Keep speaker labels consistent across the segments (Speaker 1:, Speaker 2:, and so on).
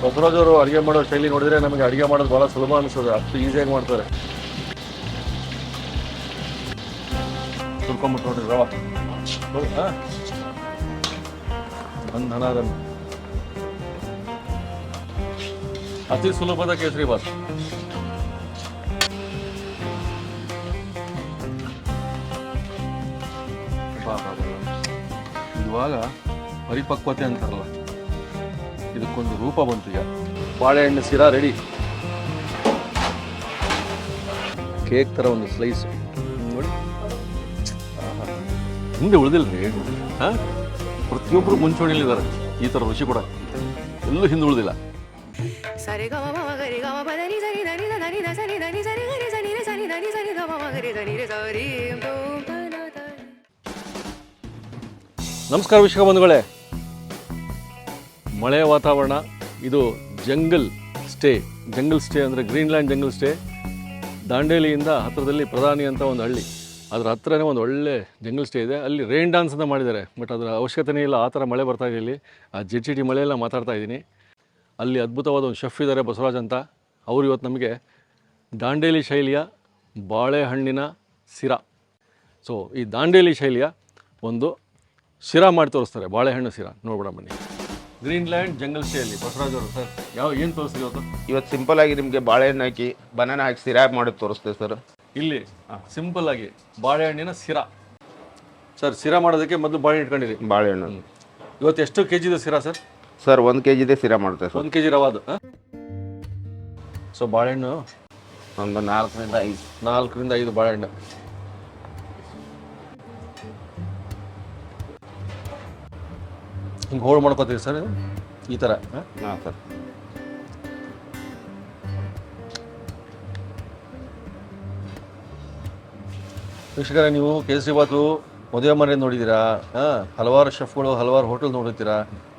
Speaker 1: ಬಸವರಾಜ್ ಅವರು ಅಡುಗೆ ಮಾಡೋ ಶೈಲಿ ನೋಡಿದ್ರೆ ನಮಗೆ ಅಡುಗೆ ಮಾಡೋದು ಭಾಳ ಸುಲಭ ಅನಿಸ್ತದೆ. ಅಷ್ಟು ಈಸಿಯಾಗಿ ಮಾಡ್ತಾರೆ. ಸುರ್ಕೊಂಬಿಟ್ಟು ನೋಡ್ರಿ ರವ ಬಂಧನಾದನ್ನು ಅತಿ ಸುಲಭದ ಕೇಸರಿ ಬಾತ್. ಇವಾಗ ಪರಿಪಕ್ವತೆ ಅಂತಾರಲ್ಲ, ಇದಕ್ಕೊಂದು ರೂಪ ಬಂತು. ಈಗ ಬಾಳೆಹಣ್ಣು ಸಿರಾ ರೆಡಿ. ಕೇಕ್ ಥರ ಒಂದು ಸ್ಲೈಸ್ ನೋಡಿ. ಹಿಂದೆ ಉಳಿದಿಲ್ಲ ರೀ. ಹಾಂ, ಪ್ರತಿಯೊಬ್ಬರು ಮುಂಚೂಣಿಯಲ್ಲಿದ್ದಾರೆ ಈ ಥರ ರುಚಿ ಕೂಡ. ಎಲ್ಲೂ ಹಿಂದೆ ಉಳಿದಿಲ್ಲ. ನಮಸ್ಕಾರ ವೀಕ್ಷಕ ಬಂಧುಗಳೇ. ಮಳೆ ವಾತಾವರಣ. ಇದು ಜಂಗಲ್ ಸ್ಟೇ ಅಂದರೆ ಗ್ರೀನ್ಲ್ಯಾಂಡ್ ಜಂಗಲ್ ಸ್ಟೇ. ದಾಂಡೇಲಿಯಿಂದ ಹತ್ತಿರದಲ್ಲಿ ಪ್ರಧಾನಿ ಅಂತ ಒಂದು ಹಳ್ಳಿ, ಅದರ ಹತ್ತಿರನೇ ಒಂದು ಒಳ್ಳೆ ಜಂಗಲ್ ಸ್ಟೇ ಇದೆ. ಅಲ್ಲಿ ರೈನ್ ಡ್ಯಾನ್ಸ್ ಅಂತ ಮಾಡಿದ್ದಾರೆ, ಬಟ್ ಅದರ ಅವಶ್ಯಕತೆಯೇ ಇಲ್ಲ. ಆ ಥರ ಮಳೆ ಬರ್ತಾ ಇದೆ ಇಲ್ಲಿ. ಆ ಜೆಟಿ ಮಳೆಯೆಲ್ಲ ಮಾತಾಡ್ತಾ ಇದ್ದೀನಿ. ಅಲ್ಲಿ ಅದ್ಭುತವಾದ ಒಂದು ಶೆಫ್ ಇದ್ದಾರೆ, ಬಸವರಾಜ್ ಅಂತ. ಅವರು ಇವತ್ತು ನಮಗೆ ದಾಂಡೇಲಿ ಶೈಲಿಯ ಬಾಳೆಹಣ್ಣಿನ ಸಿರಾ, ಸೊ ಈ ದಾಂಡೇಲಿ ಶೈಲಿಯ ಒಂದು ಸಿರಾ ಮಾಡಿ ತೋರಿಸ್ತಾರೆ. ಬಾಳೆಹಣ್ಣು ಸಿರಾ ನೋಡ್ಬಿಡ ಬನ್ನಿ. ಗ್ರೀನ್ಲ್ಯಾಂಡ್ ಜಂಗಲ್ ಸ್ಟೇಯಲ್ಲಿ ಬಸವರಾಜ್ ಅವರು. ಸರ್ ಏನು ತೋರಿಸ್ತೀವಿ
Speaker 2: ಇವತ್ತು ಸಿಂಪಲ್ ಆಗಿ ನಿಮಗೆ ಬಾಳೆಹಣ್ಣು ಹಾಕಿ ಬನಾನಾ ಹಾಕಿ ಸಿರಾ ಮಾಡಿ ತೋರಿಸ್ತೇವೆ ಸರ್.
Speaker 1: ಇಲ್ಲಿ ಸಿಂಪಲ್ ಆಗಿ ಬಾಳೆಹಣ್ಣಿನ ಸಿರಾ. ಸರ್, ಸಿರಾ ಮಾಡೋದಕ್ಕೆ ಮೊದಲು ಬಾಳೆಹಣ್ಣು ಇಟ್ಕೊಂಡಿರಿ.
Speaker 2: ಬಾಳೆಹಣ್ಣು
Speaker 1: ಇವತ್ತು ಎಷ್ಟು ಕೆ ಜಿದು ಸಿರಾ ಸರ್?
Speaker 2: ಸರ್ 1 kg ಸಿರಾ ಮಾಡ್ತೇವೆ ಸರ್.
Speaker 1: 1 kg ರವಾದು. ಸೊ ಬಾಳೆಹಣ್ಣು
Speaker 2: ಒಂದು
Speaker 1: 4ರಿಂದ 5 ಬಾಳೆಹಣ್ಣು. ಹಿಂಗೆ ಹೋಳು ಮಾಡ್ಕೋತೀವಿ ಸರ್ ಈ ಥರ.
Speaker 2: ಹಾಂ ಸರ್.
Speaker 1: ವೀಕ್ಷಕರೇ, ನೀವು ಕೇಸರಿ ಬಾತು ಮದುವೆ ಮನೆ ನೋಡಿದ್ದೀರಾ, ಹಲವಾರು ಶೆಫ್ಗಳು ಹಲವಾರು ಹೋಟೆಲ್ ನೋಡಿರ್ತೀರಾ.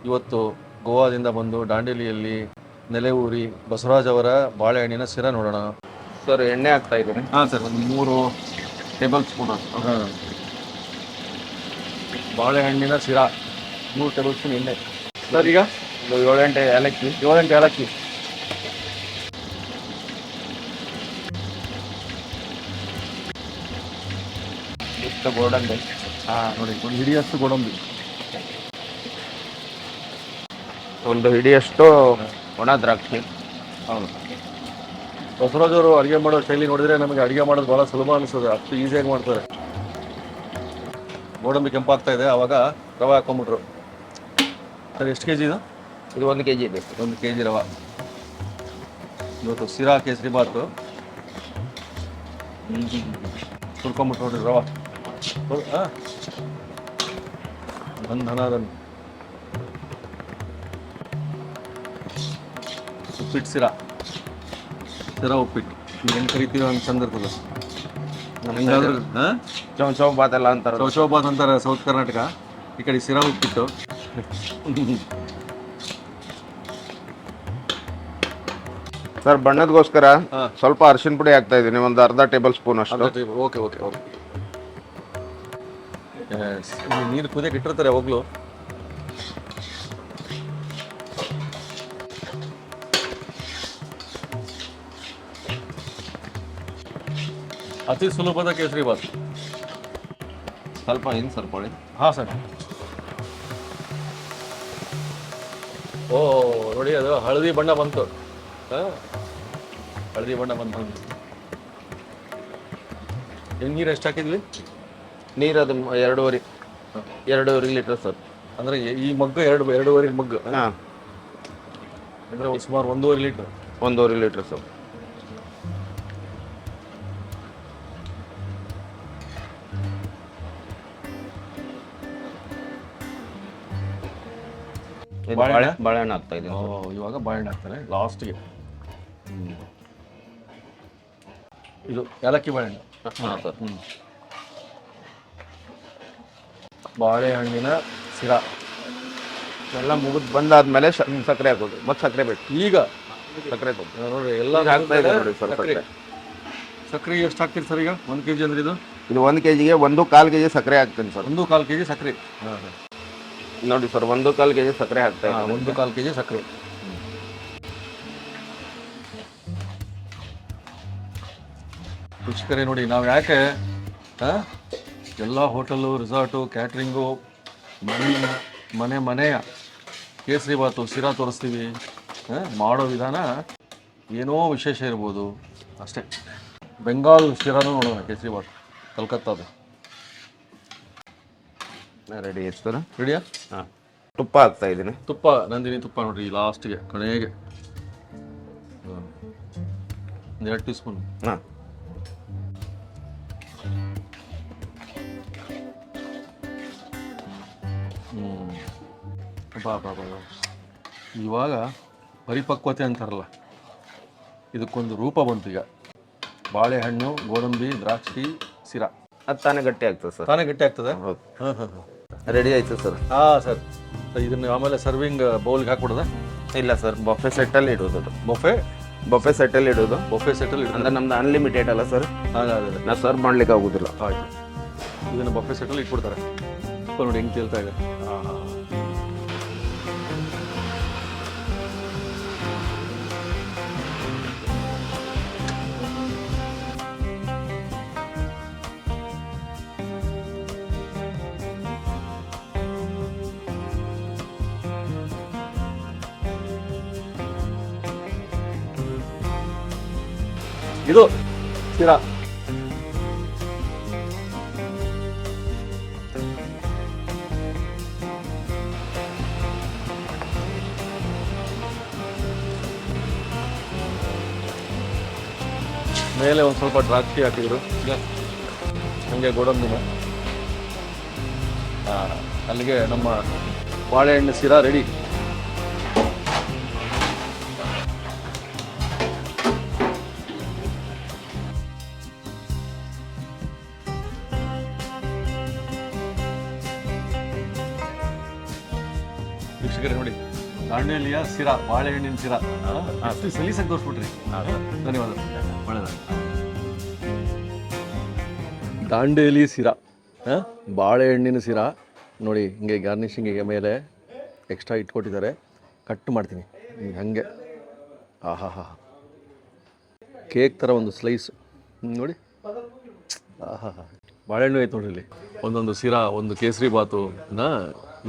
Speaker 1: ಇವತ್ತು ಗೋವಾದಿಂದ ಬಂದು ದಾಂಡೇಲಿಯಲ್ಲಿ ನೆಲೆ ಊರಿ ಬಸವರಾಜ್ ಅವರ ಬಾಳೆಹಣ್ಣಿನ ಸಿರಾ ನೋಡೋಣ.
Speaker 2: ಸರ್ ಎಣ್ಣೆ ಹಾಕ್ತಾ ಇದ್ದೀನಿ.
Speaker 1: ಹಾಂ ಸರ್, ಒಂದು 3 ಟೇಬಲ್ ಸ್ಪೂನ್. ಹಾಂ, ಬಾಳೆಹಣ್ಣಿನ ಸಿರಾ 3 ಟೇಬಲ್ ಸ್ಪೂನ್ ಎಣ್ಣೆ. ಸರ್ ಈಗ
Speaker 2: 7-8 ಏಲಕ್ಕಿ.
Speaker 1: 7-8 ಏಲಕ್ಕಿ.
Speaker 2: ಇಷ್ಟು ಗೋಡಂಬಿ.
Speaker 1: ಹಾಂ ನೋಡಿ, ಒಂದು ಹಿಡಿಯಷ್ಟು ಗೋಡಂಬಿ,
Speaker 2: ಒಂದು ಹಿಡಿಯಷ್ಟು ಒಣ ದ್ರಾಕ್ಷಿ.
Speaker 1: ಹೌದು. ಬಸವರಾಜ್ ಅವರು ಅಡುಗೆ ಮಾಡೋ ಶೈಲಿ ನೋಡಿದ್ರೆ ನಮಗೆ ಅಡುಗೆ ಮಾಡೋದು ಭಾಳ ಸುಲಭ ಅನಿಸ್ತದೆ. ಅಷ್ಟು ಈಸಿಯಾಗಿ ಮಾಡ್ತಾರೆ. ಗೋಡಂಬಿ ಕೆಂಪಾಗ್ತಾ ಇದೆ, ಆವಾಗ ರವೆ ಹಾಕೊಂಬಿಟ್ರು. ಸರ್, ಎಷ್ಟು ಕೆ ಜಿ ಇದು?
Speaker 2: ಇದು 1 kg ಇದೆ.
Speaker 1: 1 kg ರವೆ. ಇವತ್ತು ಸಿರಾ ಕೇಸರಿ ಬಾತು ಸುರ್ಕೊಂಬಿಟ್ಟು ನೋಡ್ರಿ ರವೆ. ಬಂಧನಾದನ್ನು ಉಪ್ಪಿಟ್ಟು ಸಿರಾ ಉಪ್ಪಿಟ್ಟು ಏನು ಕರಿತೀವಿ ಅಂತ ಚಂದ ಇರ್ತದೆ. ಹೆಂಗಾದ್ರೂ
Speaker 2: ಚೌಚೌ ಬಾತ್ ಎಲ್ಲ ಅಂತಾರೆ.
Speaker 1: ಚೌಚೌ ಬಾತ್ ಅಂತಾರೆ ಸೌತ್ ಕರ್ನಾಟಕ. ಈ ಕಡೆ ಸಿರಾ ಉಪ್ಪಿಟ್ಟು.
Speaker 2: ಸರ್ ಬಣ್ಣದಗೋಸ್ಕರ ಸ್ವಲ್ಪ ಅರಿಶಿನ ಪುಡಿ ಹಾಕ್ತಾ ಇದ್ದೀನಿ, ಒಂದು ಅರ್ಧ ಟೇಬಲ್ ಸ್ಪೂನ್ ಅಷ್ಟು.
Speaker 1: ಓಕೆ. ನೀರು ಕುದಿಯಕ್ಕೆ ಇಟ್ಟಿರ್ತಾರೆ ಯಾವಾಗಲೂ. ಅತಿ ಸುಲಭದ ಕೇಸರಿ ಬಾತ್.
Speaker 2: ಸ್ವಲ್ಪ ಸ್ವಲ್ಪ ಹೊಳಿ.
Speaker 1: ಹಾಂ ಸರ್. ಓ ನೋಡಿ, ಅದು ಹಳದಿ ಬಣ್ಣ ಬಂತು. ಹಳದಿ ಬಣ್ಣ ಬಂತು. ನೀರು ಎಷ್ಟು ಹಾಕಿದ್ವಿ?
Speaker 2: ನೀರು ಅದು 2.5 ಲೀಟರ್ ಸರ್.
Speaker 1: ಅಂದರೆ ಈ ಮಗ್ಗು 2.5 ಮಗ್ಗು.
Speaker 2: ಹಾಂ,
Speaker 1: ಅಂದರೆ ಸುಮಾರು 1.5 ಲೀಟ್ರ್.
Speaker 2: 1.5 litre sir. ಬಾಳೆಹಣ್ಣು ಹಾಕ್ತಾ ಇದ್ದೀನಿ.
Speaker 1: ಇವಾಗ ಬಾಳೆಹಣ್ಣು ಹಾಕ್ತಾರೆ ಲಾಸ್ಟ್ಗೆ. ಇದು ಏಲಕ್ಕಿ ಬಾಳೆಹಣ್ಣು.
Speaker 2: ಹಾಂ ಸರ್.
Speaker 1: ಬಾಳೆಹಣ್ಣಿನ ಸಿರಾ
Speaker 2: ಎಲ್ಲ ಮುಗಿದು ಬಂದಾದ್ಮೇಲೆ ಸಕ್ಕರೆ ಹಾಕೋದು. ಮತ್ತೆ ಸಕ್ಕರೆ ಬೇಕು.
Speaker 1: ಈಗ
Speaker 2: ಸಕ್ಕರೆ
Speaker 1: ನೋಡ್ರಿ, ಎಲ್ಲ
Speaker 2: ಹಾಕ್ತಾ ಇದೆ ನೋಡಿ ಸರ್.
Speaker 1: ಸಕ್ಕರೆ ಎಷ್ಟು ಹಾಕ್ತೀರಿ ಸರ್ ಈಗ? 1 kg ಅಂದ್ರೆ ಇದು
Speaker 2: 1 kgಗೆ 1.25 kg ಸಕ್ಕರೆ ಹಾಕ್ತೀನಿ ಸರ್.
Speaker 1: 1.25 kg ಸಕ್ಕರೆ.
Speaker 2: ನೋಡಿ ಸರ್, 1.25 kg ಸಕ್ಕರೆ ಹಾಕ್ತಾ ಇದ್ದೀನಿ.
Speaker 1: 1.25 kg ಸಕ್ಕರೆ. ವೀಕ್ಷಕರೇ ನೋಡಿ, ನಾವು ಯಾಕೆ ಎಲ್ಲ ಹೋಟೆಲು, ರೆಸಾರ್ಟು, ಕ್ಯಾಟ್ರಿಂಗು, ಮನೆಯ ಕೇಸರಿ ಬಾತು, ಶಿರಾ ತೋರಿಸ್ತೀವಿ. ಮಾಡೋ ವಿಧಾನ ಏನೋ ವಿಶೇಷ ಇರ್ಬೋದು ಅಷ್ಟೇ. ಬೆಂಗಾಲ್ ಶಿರಾನು ನೋಡೋಣ, ಕೇಸರಿ ಬಾತು ಕಲ್ಕತ್ತಾದು.
Speaker 2: ರೆಡಿ ಆಯ್ತು ಸರ್.
Speaker 1: ರೆಡಿಯಾ?
Speaker 2: ಹಾಂ, ತುಪ್ಪ ಹಾಕ್ತಾ ಇದ್ದೀನಿ.
Speaker 1: ತುಪ್ಪ, ನಂದಿನಿ ತುಪ್ಪ ನೋಡ್ರಿ, ಲಾಸ್ಟ್ಗೆ ಕೊನೆಗೆ 2 ಟೀ ಸ್ಪೂನ್.
Speaker 2: ಹಾಂ,
Speaker 1: ಬಾ ಇವಾಗ ಪರಿಪಕ್ವತೆ ಅಂತಾರಲ್ಲ, ಇದಕ್ಕೊಂದು ರೂಪ ಬಂತು ಈಗ. ಬಾಳೆಹಣ್ಣು, ಗೋಡಂಬಿ, ದ್ರಾಕ್ಷಿ, ಸಿರಾ
Speaker 2: ಅದು ತಾನೇ ಗಟ್ಟಿ ಆಗ್ತದೆ ಸರ್.
Speaker 1: ತಾನೇ ಗಟ್ಟಿ ಆಗ್ತದೆ.
Speaker 2: ಹೌದು,
Speaker 1: ಹಾಂ.
Speaker 2: ರೆಡಿ ಆಯ್ತು ಸರ್.
Speaker 1: ಹಾಂ ಸರ್, ಇದನ್ನು ಆಮೇಲೆ ಸರ್ವಿಂಗ್ ಬೌಲ್ಗೆ ಹಾಕ್ಬಿಡೋದ?
Speaker 2: ಇಲ್ಲ ಸರ್, ಬಫೆ ಸೆಟ್ಟಲ್ಲಿ ಇಡೋದು. ಅದು
Speaker 1: ಬಫೆ
Speaker 2: ಸೆಟ್ಟಲ್ಲಿ ಇಡೋದು.
Speaker 1: ಬಫೆ ಸೆಟ್ಟಲ್ಲಿ
Speaker 2: ಅಂದರೆ ನಮ್ದು ಅನ್ಲಿಮಿಟೆಡ್ ಅಲ್ಲ ಸರ್.
Speaker 1: ಹಾಗಾದರೆ
Speaker 2: ನಾವು ಸರ್ವ್ ಮಾಡ್ಲಿಕ್ಕೆ ಆಗೋದಿಲ್ಲ.
Speaker 1: ಆಯಿತು, ಇದನ್ನು ಬಫೆ ಸೆಟ್ಟಲ್ಲಿ ಇಟ್ಬಿಡ್ತಾರೆ. ನೋಡಿ ಹೆಂಗೆ ತೇಲ್ತಾ ಇದೆ. ಇದು ಶಿರಾ. ಮೇಲೆ ಒಂದು ಸ್ವಲ್ಪ ದ್ರಾಕ್ಷಿ ಹಾಕಿದ್ರು, ಹಂಗೆ ಗೋಡಂಬಿನ. ಅಲ್ಲಿಗೆ ನಮ್ಮ ಬಾಳೆಹಣ್ಣು ಶಿರಾ ರೆಡಿ. ವೀಕ್ಷಕರೇ ನೋಡಿ, ದಾಂಡೇಲಿಯ ಶಿರಾ, ಬಾಳೆಹಣ್ಣಿನ ಶಿರಾ ಅಷ್ಟು ಸಲೀಸಾಗಿ ತೋರಿಸ್ಬಿಟ್ರಿ. ಧನ್ಯವಾದ, ಒಳ್ಳೆಯದಾಗಿ. ದಾಂಡೇಲಿ ಶಿರಾ, ಬಾಳೆಹಣ್ಣಿನ ಶಿರಾ ನೋಡಿ, ಹಿಂಗೆ ಗಾರ್ನಿಷಿಂಗಿಗೆ ಮೇಲೆ ಎಕ್ಸ್ಟ್ರಾ ಇಟ್ಕೊಟ್ಟಿದ್ದಾರೆ. ಕಟ್ ಮಾಡ್ತೀನಿ ಹಾಗೆ. ಆಹಾ, ಕೇಕ್ ಥರ ಒಂದು ಸ್ಲೈಸ್ ನೋಡಿ. ಆಹಾ, ಬಾಳೆಹಣ್ಣು ಐತೆ ನೋಡ್ರಿ ಇಲ್ಲಿ. ಒಂದೊಂದು ಶಿರಾ, ಒಂದು ಕೇಸರಿ ಬಾತು,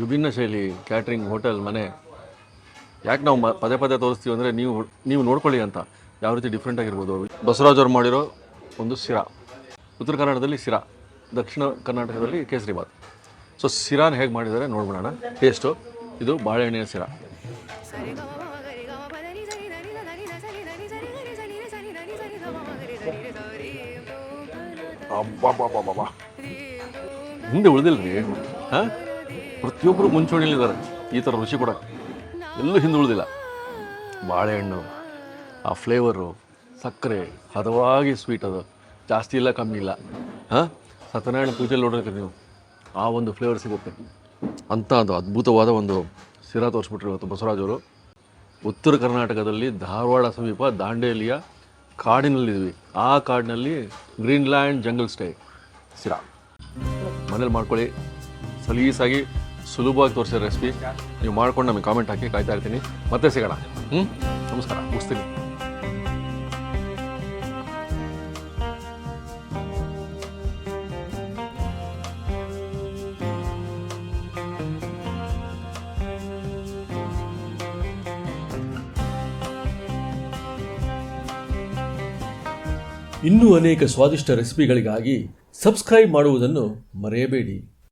Speaker 1: ವಿಭಿನ್ನ ಶೈಲಿ, ಕ್ಯಾಟ್ರಿಂಗ್, ಹೋಟೆಲ್, ಮನೆ. ಯಾಕೆ ನಾವು ಪದೇ ತೋರಿಸ್ತೀವಿ ಅಂದರೆ ನೀವು ನೋಡ್ಕೊಳ್ಳಿ ಅಂತ, ಯಾವ ರೀತಿ ಡಿಫ್ರೆಂಟ್ ಆಗಿರ್ಬೋದು. ಬಸವರಾಜ್ ಅವ್ರು ಮಾಡಿರೋ ಒಂದು ಶಿರಾ, ಉತ್ತರ ಕರ್ನಾಟಕದಲ್ಲಿ ಶಿರಾ, ದಕ್ಷಿಣ ಕರ್ನಾಟಕದಲ್ಲಿ ಕೇಸರಿ ಬಾತ್. ಸೊ ಶಿರಾನ ಹೇಗೆ ಮಾಡಿದ್ದಾರೆ ನೋಡ್ಬಿಡೋಣ. ಟೇಸ್ಟು ಇದು ಬಾಳೆಹಣ್ಣಿನ ಶಿರಾ. ಅಬ್ಬಾ, ಹಿಂದೆ ಉಳಿದಿಲ್ರಿ. ಪ್ರತಿಯೊಬ್ಬರು ಮುಂಚೂಣಿಲಿದ್ದಾರೆ ಈ ಥರ ರುಚಿ ಕೂಡ, ಎಲ್ಲೂ ಹಿಂದೆ ಉಳಿದಿಲ್ಲ. ಬಾಳೆಹಣ್ಣು, ಆ ಫ್ಲೇವರು, ಸಕ್ಕರೆ, ಹದವಾಗಿ ಸ್ವೀಟ್, ಅದು ಜಾಸ್ತಿ ಇಲ್ಲ ಕಮ್ಮಿ ಇಲ್ಲ. ಸತ್ಯನಾರಾಯಣ ಪೂಜೆಯಲ್ಲಿ ನೋಡಿರ್ತೀರಿ ನೀವು, ಆ ಒಂದು ಫ್ಲೇವರ್ ಸಿಗುತ್ತೆ ಅಂತ ಅದು ಅದ್ಭುತವಾದ ಒಂದು ಶಿರಾ ತೋರಿಸ್ಬಿಟ್ರು ಇವತ್ತು ಬಸವರಾಜವರು. ಉತ್ತರ ಕರ್ನಾಟಕದಲ್ಲಿ ಧಾರವಾಡ ಸಮೀಪ ದಾಂಡೇಲಿಯ ಕಾಡಿನಲ್ಲಿದ್ವಿ. ಆ ಕಾಡಿನಲ್ಲಿ ಗ್ರೀನ್ಲ್ಯಾಂಡ್ ಜಂಗಲ್ ಸ್ಟೇ ಶಿರಾ ಮನೇಲಿ ಮಾಡ್ಕೊಳ್ಳಿ. ಸಲೀಸಾಗಿ ಸುಲಭವಾಗಿ ತೋರಿಸಿದ ರೆಸಿಪಿ. ನೀವು ಮಾಡ್ಕೊಂಡು ನಮಗೆ ಕಾಮೆಂಟ್ ಹಾಕಿ, ಕಾಯ್ತಾ ಇರ್ತೀನಿ. ಮತ್ತೆ ಸಿಗೋಣ. ನಮಸ್ಕಾರ, ಮುಗಿಸ್ತೀನಿ.
Speaker 3: ಇನ್ನೂ ಅನೇಕ ಸ್ವಾದಿಷ್ಟ ರೆಸಿಪಿಗಳಿಗಾಗಿ ಸಬ್ಸ್ಕ್ರೈಬ್ ಮಾಡುವುದನ್ನು ಮರೆಯಬೇಡಿ.